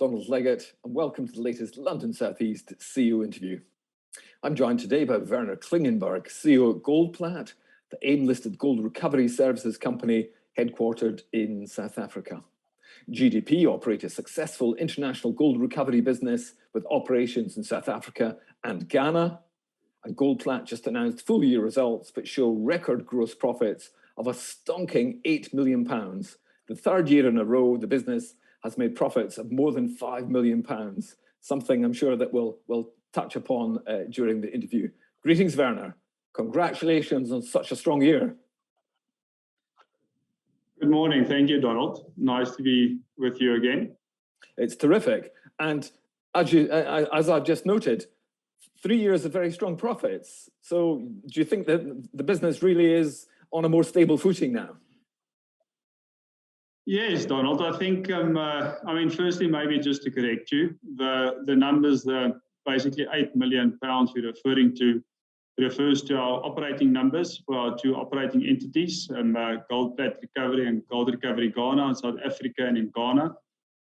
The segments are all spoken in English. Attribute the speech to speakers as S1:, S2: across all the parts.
S1: Donald Leggett, and welcome to the latest London South East CEO interview. I'm joined today by Werner Klingenberg, CEO at Goldplat, the AIM-listed gold recovery services company headquartered in South Africa. GDP operate a successful international gold recovery business with operations in South Africa and Ghana. And Goldplat just announced full year results which show record gross profits of a stonking £8 million. The third year in a row, the business has made profits of more than £5 million, something I'm sure that we'll touch upon during the interview. Greetings, Werner. Congratulations on such a strong year.
S2: Good morning. Thank you, Donald. Nice to be with you again.
S1: It's terrific. And as I've just noted, 3 years of very strong profits. So do you think that the business really is on a more stable footing now?
S2: Yes, Donald. I think, firstly, maybe just to correct you, the numbers, basically £8 million we're referring to, refers to our operating numbers for our two operating entities, Goldplat Recovery and Gold Recovery Ghana in South Africa and in Ghana.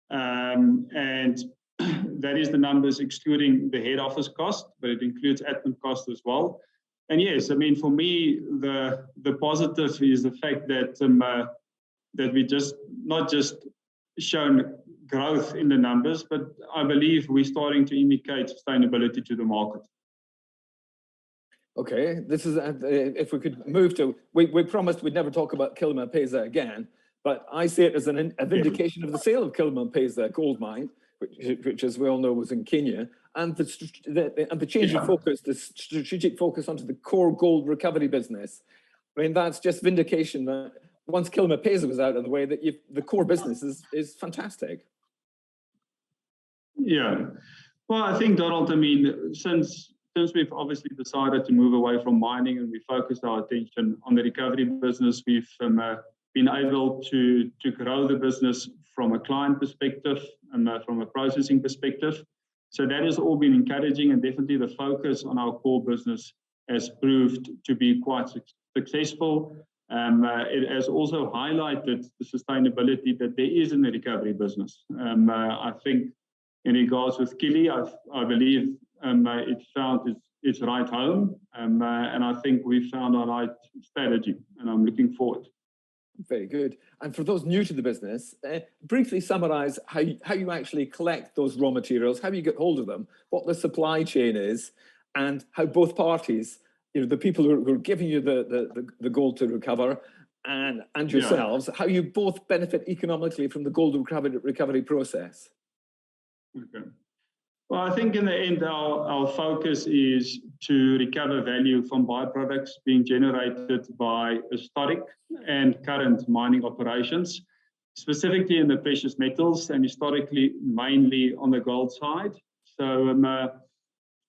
S2: And that is the numbers excluding the head office cost, but it includes admin cost as well. And yes, for me, the positive is the fact that that we not just shown growth in the numbers, but I believe we're starting to indicate sustainability to the market.
S1: Okay, this is if we could move to, we promised we'd never talk about Kilimenpesa again, but I see it as a vindication of the sale of Kilimenpesa gold mine, which as we all know was in Kenya, and the change of focus, the strategic focus onto the core gold recovery business. That's just vindication that once Kilimenpesa was out of the way, that the core business is fantastic.
S2: Yeah, well, I think, Donald, since we've obviously decided to move away from mining and we focused our attention on the recovery business, we've been able to grow the business from a client perspective and from a processing perspective. So that has all been encouraging, and definitely the focus on our core business has proved to be quite successful. It has also highlighted the sustainability that there is in the recovery business. I think in regards with Kili, I believe it found its right home, and I think we found our right strategy, and I'm looking forward.
S1: Very good. And for those new to the business, briefly summarize how you actually collect those raw materials, how you get hold of them, what the supply chain is, and how both parties, the people who are giving you the gold to recover and yourselves, how you both benefit economically from the gold recovery process.
S2: Okay. Well, I think in the end, our focus is to recover value from byproducts being generated by historic and current mining operations, specifically in the precious metals and historically mainly on the gold side. So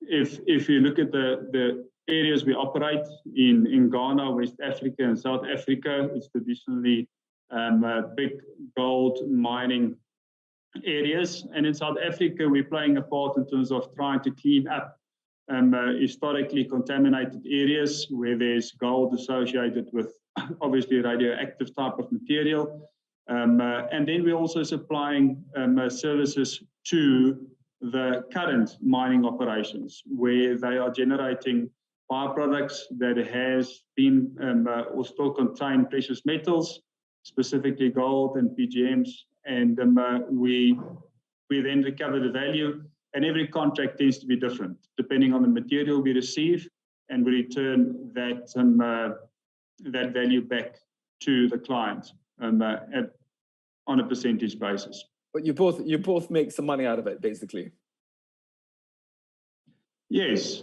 S2: if you look at the areas we operate in Ghana, West Africa and South Africa, it's traditionally big gold mining areas. And in South Africa, we're playing a part in terms of trying to clean up historically contaminated areas where there's gold associated with obviously radioactive type of material. And then we're also supplying services to the current mining operations where they are generating byproducts that has been or still contain precious metals, specifically gold and PGMs, and we then recover the value, and every contract tends to be different depending on the material we receive, and we return that value back to the client on a percentage basis.
S1: But you both make some money out of it, basically.
S2: Yes,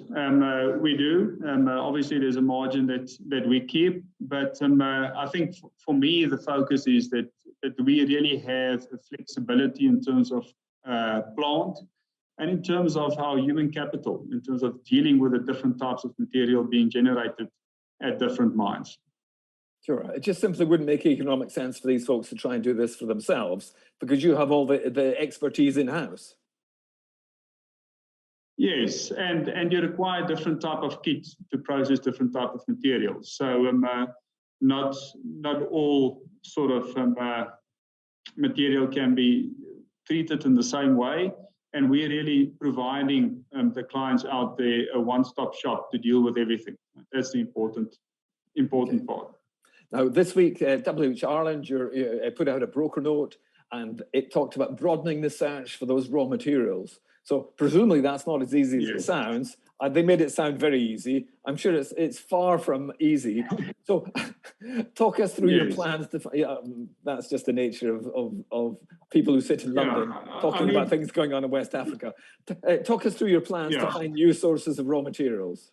S2: we do. Obviously, there's a margin that we keep, but I think for me, the focus is that we really have a flexibility in terms of plant and in terms of our human capital, in terms of dealing with the different types of material being generated at different mines.
S1: Sure. It just simply wouldn't make economic sense for these folks to try and do this for themselves because you have all the expertise in-house.
S2: Yes, and you require different type of kits to process different type of materials. So not all sort of material can be treated in the same way. And we're really providing the clients out there a one-stop shop to deal with everything. That's the important part.
S1: Now, this week, WH Ireland put out a broker note, and it talked about broadening the search for those raw materials. So presumably that's not as easy as it sounds. They made it sound very easy. I'm sure it's far from easy. So talk us through your plans. That's just the nature of people who sit in London talking about things going on in West Africa. Talk us through your plans to find new sources of raw materials.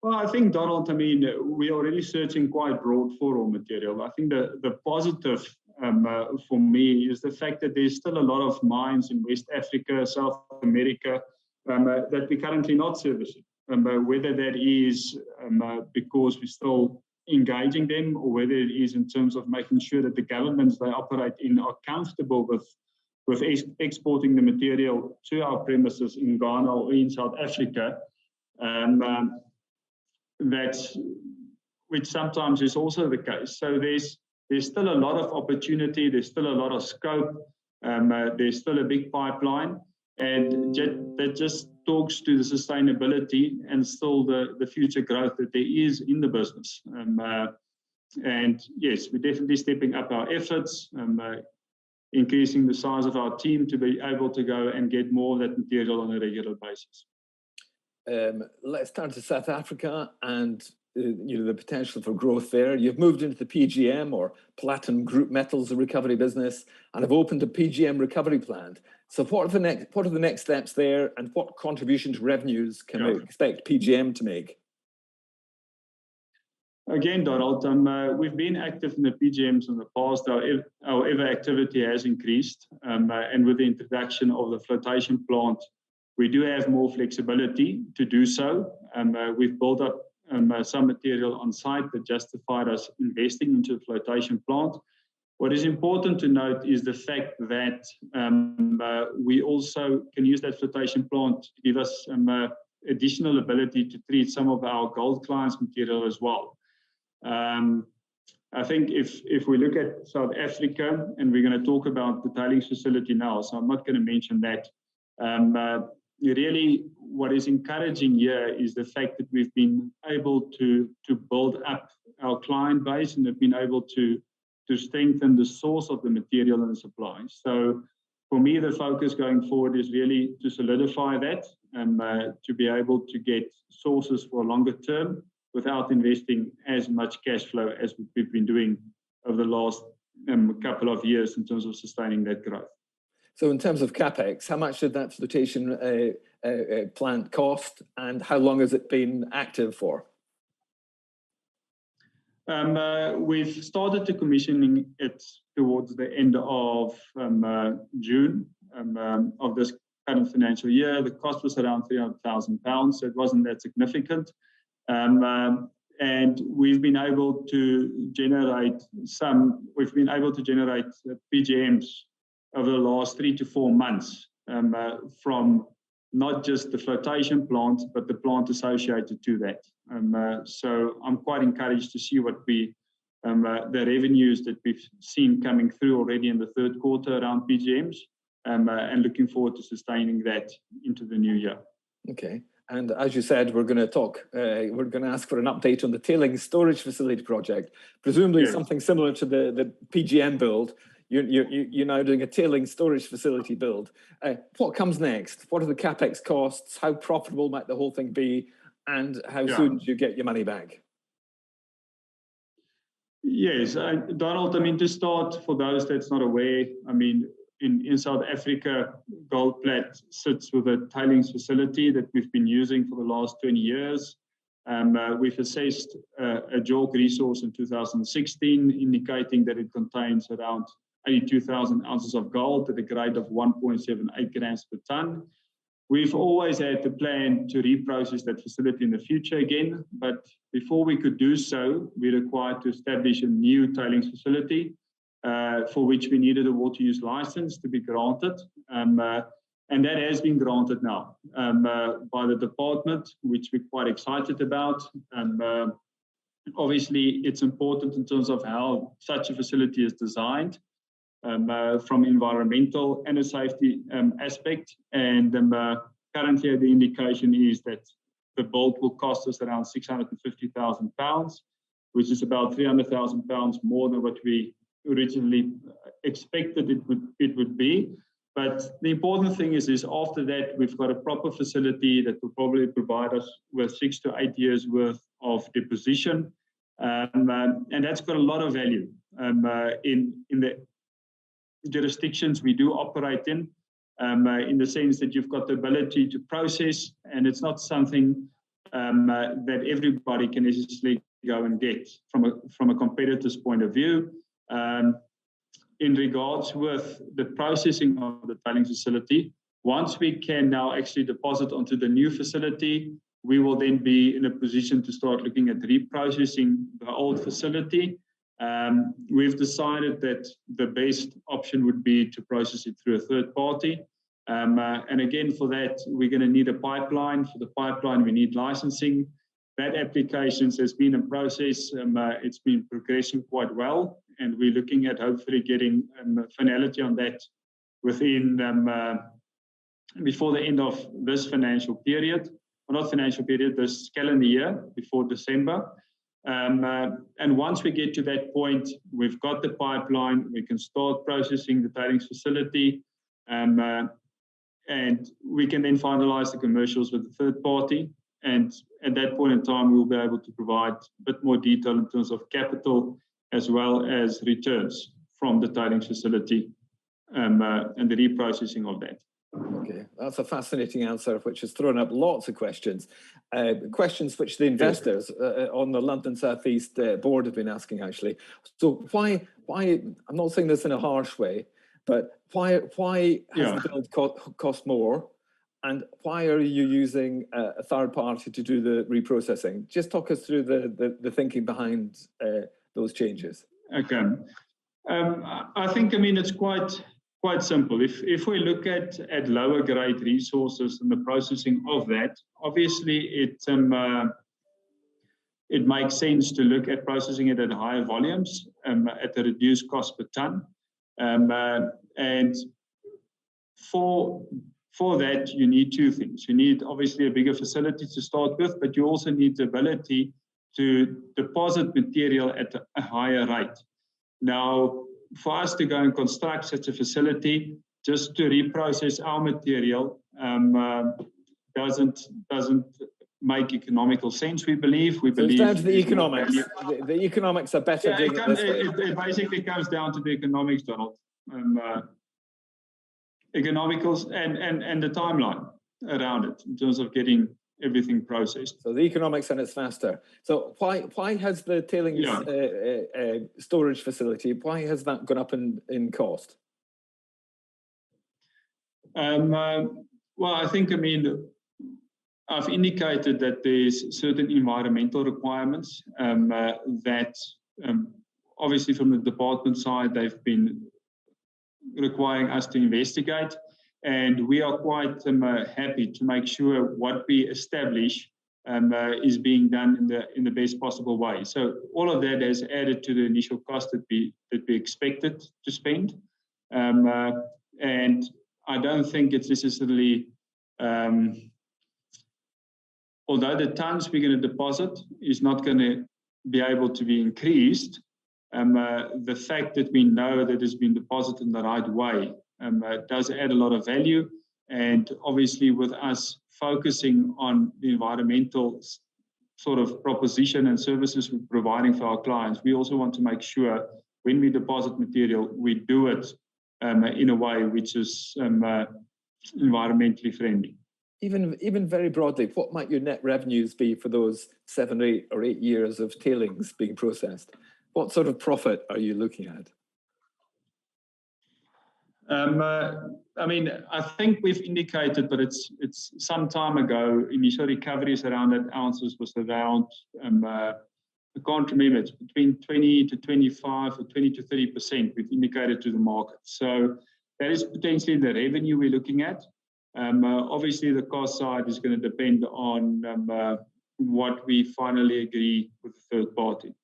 S2: Well, I think, Donald, we're already searching quite broad for raw material. I think the positive for me is the fact that there's still a lot of mines in West Africa, South America, that we're currently not servicing. Whether that is because we're still engaging them, or whether it is in terms of making sure that the governments they operate in are comfortable with exporting the material to our premises in Ghana or in South Africa. Which sometimes is also the case. So there's still a lot of opportunity, there's still a lot of scope, there's still a big pipeline, and that just talks to the sustainability and still the future growth that there is in the business. And yes, we're definitely stepping up our efforts, increasing the size of our team to be able to go and get more of that material on a regular basis.
S1: Let's turn to South Africa and the potential for growth there. You've moved into the PGM or Platinum Group Metals recovery business and have opened a PGM recovery plant. So what are the next steps there, and what contribution to revenues can we expect PGM to make?
S2: Again, Donald, we've been active in the PGMs in the past. However, activity has increased, and with the introduction of the flotation plant, we do have more flexibility to do so. We've built up some material on site that justified us investing into a flotation plant. What is important to note is the fact that we also can use that flotation plant to give us additional ability to treat some of our gold clients' material as well. I think if we look at South Africa, and we're going to talk about the tailings facility now, so I'm not going to mention that. Really, what is encouraging here is the fact that we've been able to build up our client base and have been able to strengthen the source of the material and the supply. So for me, the focus going forward is really to solidify that and to be able to get sources for longer term without investing as much cash flow as we've been doing over the last couple of years in terms of sustaining that growth.
S1: So in terms of Capex, how much did that flotation plant cost, and how long has it been active for?
S2: We've started the commissioning it towards the end of June of this current financial year. The cost was around £300,000, so it wasn't that significant. And we've been able to generate PGMs over the last 3 to 4 months from not just the flotation plant, but the plant associated to that. So I'm quite encouraged to see what the revenues that we've seen coming through already in the third quarter around PGMs, and looking forward to sustaining that into the new year. Okay.
S1: And as you said, we're going to ask for an update on the tailings storage facility project, presumably something similar to the PGM build. You're now doing a tailings storage facility build. What comes next? What are the Capex costs? How profitable might the whole thing be? And how soon do you get your money back?
S2: Yes, Donald, to start, for those that's not aware, in South Africa, Goldplat sits with a tailings facility that we've been using for the last 20 years. We've assessed a JORC resource in 2016, indicating that it contains around 82,000 ounces of gold at a grade of 1.78 grams per ton. We've always had the plan to reprocess that facility in the future again, but before we could do so, we required to establish a new tailings facility, for which we needed a water use license to be granted. And that has been granted now by the department, which we're quite excited about. Obviously, it's important in terms of how such a facility is designed. from environmental and a safety aspect. And currently the indication is that the build will cost us around £650,000, which is about £300,000 more than what we originally expected it would be. But the important thing is after that, we've got a proper facility that will probably provide us with 6 to 8 years worth of deposition. And that's got a lot of value in the jurisdictions we do operate in the sense that you've got the ability to process, and it's not something that everybody can necessarily go and get from a competitor's point of view. In regards with the processing of the tailings facility, once we can now actually deposit onto the new facility, we will then be in a position to start looking at reprocessing the old facility. We've decided that the best option would be to process it through a third party. And again, for that, we're going to need a pipeline. For the pipeline, we need licensing. That application has been in process. It's been progressing quite well, and we're looking at hopefully getting finality on that within before the end of this financial period, or not financial period, this calendar year, before December. And once we get to that point, we've got the pipeline, we can start processing the tailings facility, and we can then finalize the commercials with the third party. And at that point in time, we'll be able to provide a bit more detail in terms of capital as well as returns from the tailings facility and the reprocessing of that.
S1: Okay, that's a fascinating answer, which has thrown up lots of questions. Questions which the investors on the London South East board have been asking, actually. So why? I'm not saying this in a harsh way, but why has the build cost more? And why are you using a third party to do the reprocessing? Just talk us through the thinking behind those changes.
S2: Okay. I think, it's quite simple. If we look at lower grade resources and the processing of that, obviously it makes sense to look at processing it at higher volumes at a reduced cost per ton. And for that, you need two things. You need obviously a bigger facility to start with, but you also need the ability to deposit material at a higher rate. Now, for us to go and construct such a facility just to reprocess our material doesn't make economical sense, we believe. So
S1: it's down to the economics. The economics are better doing it this way.
S2: It basically comes down to the economics, Donald. Economicals and the timeline around it in terms of getting everything processed.
S1: So the economics, and it's faster. So why has the tailings storage facility, why has that gone up in cost?
S2: Well, I think, I've indicated that there's certain environmental requirements that obviously from the department side, they've been requiring us to investigate. And we are quite happy to make sure what we establish is being done in the best possible way. So all of that has added to the initial cost that we expected to spend. And I don't think it's necessarily, although the tons we're going to deposit is not going to be able to be increased, the fact that we know that it's been deposited in the right way does add a lot of value. And obviously with us focusing on the environmental sort of proposition and services we're providing for our clients, we also want to make sure when we deposit material, we do it in a way which is environmentally friendly.
S1: Even very broadly, what might your net revenues be for those 7 or 8 years of tailings being processed? What sort of profit are you looking at?
S2: I think we've indicated, but it's some time ago, initial recoveries around that ounces was around, I can't remember, it's between 20 to 25 or 20 to 30% we've indicated to the market. So that is potentially the revenue we're looking at. Obviously, the cost side is going to depend on what we finally agree with the third party.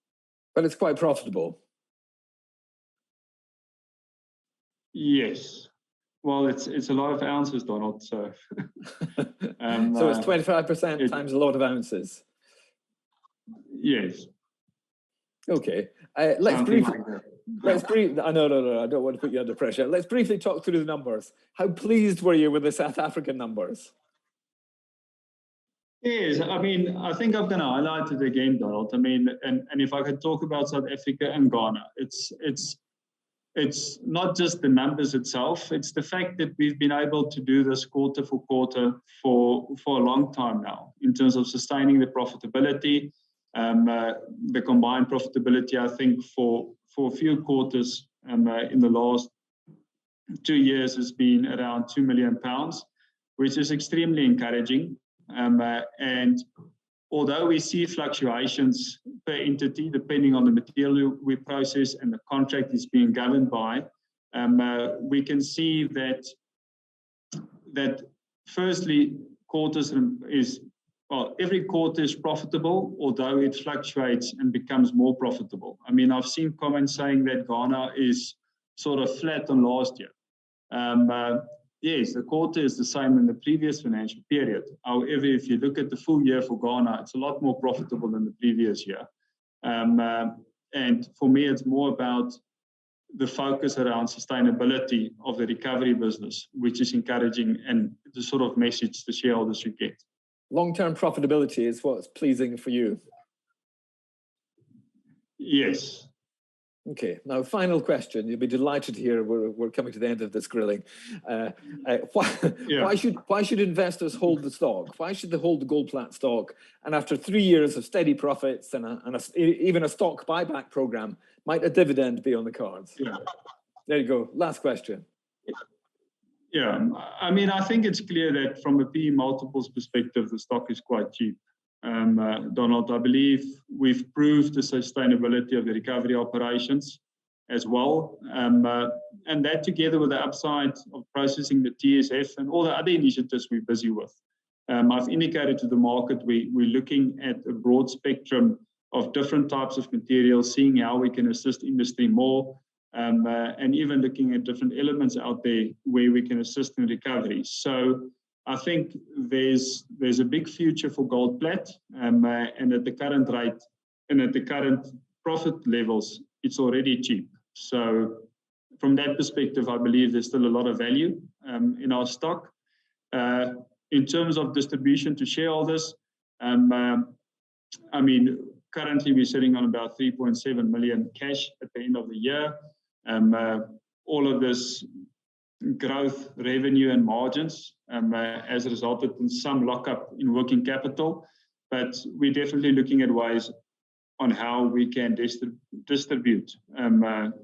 S1: But it's quite profitable.
S2: Yes. Well, it's a lot of ounces, Donald. So,
S1: so it's 25% times a lot of ounces.
S2: Yes.
S1: Okay. Let's briefly. No, I don't want to put you under pressure. Let's briefly talk through the numbers. How pleased were you with the South African numbers?
S2: Yes, I mean, I think I'm going to highlight it again, Donald. I mean, and if I could talk about South Africa and Ghana, it's not just the numbers itself. It's the fact that we've been able to do this quarter for quarter for a long time now in terms of sustaining the profitability, the combined profitability. I think for a few quarters in the last 2 years has been around £2 million, which is extremely encouraging. And although we see fluctuations per entity depending on the material we process and the contract is being governed by, we can see that firstly, every quarter is profitable, although it fluctuates and becomes more profitable. I mean, I've seen comments saying that Ghana is sort of flat on last year. Yes, the quarter is the same in the previous financial period. However, if you look at the full year for Ghana, it's a lot more profitable than the previous year. And for me, it's more about the focus around sustainability of the recovery business, which is encouraging and the sort of message the shareholders should get.
S1: Long-term profitability is what's pleasing for you.
S2: Yes.
S1: Okay, now final question. You'll be delighted to hear we're coming to the end of this grilling. Why should investors hold the stock? Why should they hold the Goldplat stock? And after 3 years of steady profits and even a stock buyback program, might a dividend be on the cards?
S2: Yeah.
S1: There you go. Last question.
S2: Yeah, I mean, I think it's clear that from a PE multiples perspective, the stock is quite cheap. Donald, I believe we've proved the sustainability of the recovery operations as well. And that together with the upside of processing the TSF and all the other initiatives we're busy with. I've indicated to the market we're looking at a broad spectrum of different types of materials, seeing how we can assist industry more, and even looking at different elements out there where we can assist in recovery. So I think there's a big future for Goldplat, and at the current rate and at the current profit levels, it's already cheap. So from that perspective, I believe there's still a lot of value in our stock. In terms of distribution to shareholders, I mean, currently we're sitting on about 3.7 million cash at the end of the year. All of this growth, revenue and margins has resulted in some lockup in working capital, but we're definitely looking at ways on how we can distribute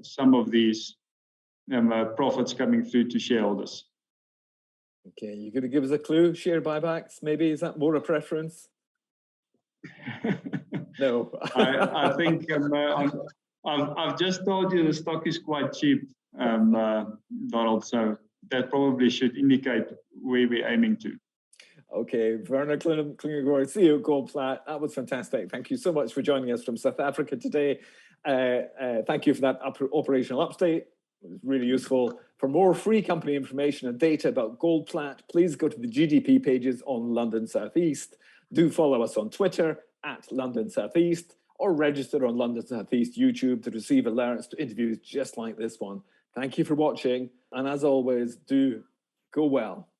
S2: some of these profits coming through to shareholders.
S1: Okay, you're going to give us a clue? Share buybacks, maybe? Is that more a preference? No.
S2: I think I've just told you the stock is quite cheap, Donald, so that probably should indicate where we're aiming to. Okay,
S1: Werner Klingenberg, CEO of Goldplat. That was fantastic. Thank you so much for joining us from South Africa today. Thank you for that operational update. It was really useful. For more free company information and data about Goldplat, please go to the GDP pages on London South East. Do follow us on Twitter @London South East, or register on London South East YouTube to receive alerts to interviews just like this one. Thank you for watching, and as always, do go well.